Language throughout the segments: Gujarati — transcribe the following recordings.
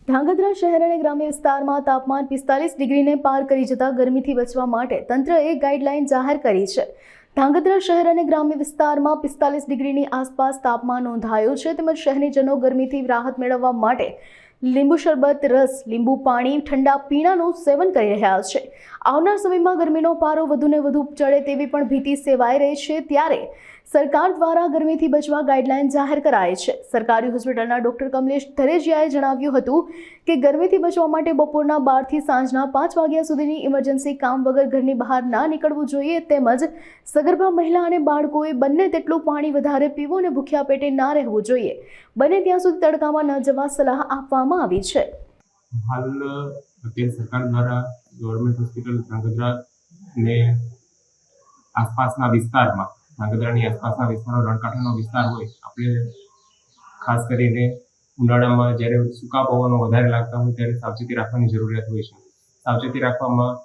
ધાંગધ્રા શહેર અને ગ્રામ્ય વિસ્તારમાં તાપમાન 45 ડિગ્રીને પાર કરી જતા ગરમીથી બચવા માટે તંત્રએ ગાઈડલાઈન જાહેર કરી છે। ધાંગધ્રા શહેર અને ગ્રામ્ય વિસ્તારમાં 45 ડિગ્રીની આસપાસ તાપમાન નોંધાયું છે। તેમજ શહેરીજનો ગરમીથી રાહત મેળવવા માટે લીંબુ શરબત, રસ, લીંબુ પાણી, ઠંડા પીણાનું સેવન કરી રહ્યા છે। આવનાર સમયમાં ગરમીનો પારો વધુને વધુ ચડે તેવી પણ ભીતિ સેવાઈ રહી છે। ત્યારે સરકાર દ્વારા ગરમીથી બચવા ગાઈડલાઈન જાહેર કરાઈ છે। સરકારી હોસ્પિટલના ડોક્ટર કમલેશ ધરેજિયાએ જણાવ્યું હતું કે ગરમીથી બચવા માટે બપોરના 12 થી સાંજના 5 વાગ્યા સુધીની ઇમરજન્સી કામ વગર ઘરની બહાર ના નીકળવું જોઈએ। તેમજ સગર્ભા મહિલા અને બાળકોએ બંને તેટલું પાણી વધારે પીવું અને ભૂખ્યા પેટે ના રહેવું જોઈએ। બને ત્યાં સુધી તડકામાં ન જવા સલાહ આપવામાં આવી છે। હાલ અત્યારે સરકાર દ્વારા ગવર્મેન્ટ હોસ્પિટલ ધાંગધ્રા ને આસપાસના વિસ્તારમાં ધાંગધ્રાની આસપાસના વિસ્તારો રણકાંઠાનો વિસ્તાર હોય, આપણે ખાસ કરીને ઉનાળામાં જ્યારે સૂકા પવનો વધારે લાગતા હોય ત્યારે સાવચેતી રાખવાની જરૂરિયાત હોય છે। સાવચેતી રાખવામાં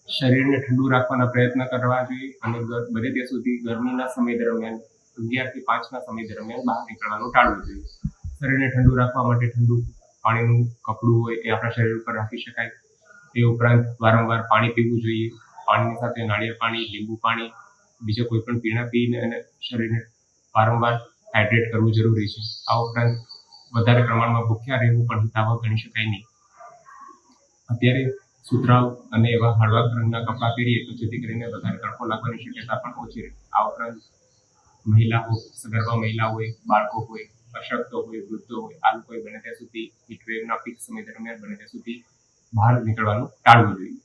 શરીરને ઠંડુ રાખવાના પ્રયત્ન કરવા જોઈએ અને બને ત્યાં સુધી ગરમીના સમય દરમિયાન 11 થી 5ના સમય દરમિયાન બહાર નીકળવાનું ટાળવું જોઈએ। શરીરને ઠંડુ રાખવા માટે ઠંડુ પાણીનું કપડું હોય એ આપણા શરીર ઉપર રાખી શકાય। તે ઉપરાંત વારંવાર પાણી પીવું જોઈએ। પાણીની સાથે નાળિયેર પાણી, લીંબુ પાણી, બીજા કોઈ પણ પીણા પીને અને શરીરને વારંવાર હાઇડ્રેટ કરવું જરૂરી છે। આ ઉપરાંત વધારે પ્રમાણમાં ભૂખ્યા રહેવું પણ હિતાવહ ગણી શકાય નહીં। અત્યારે સુતરાઉ અને એવા હળવા રંગના કપડાં પહેરીએ તો જેથી કરીને વધારે તડકો લાગવાની શક્યતા પણ ઓછી રહે। આ ઉપરાંત મહિલાઓ, સગર્ભા મહિલા હોય, બાળકો હોય, અશક્ત હોય, વૃદ્ધો હોય, આ લોકોએ બને ત્યાં સુધી હીટવેવના પીક સમય દરમિયાન બને ત્યાં સુધી બહાર નીકળવાનું ટાળવું જોઈએ।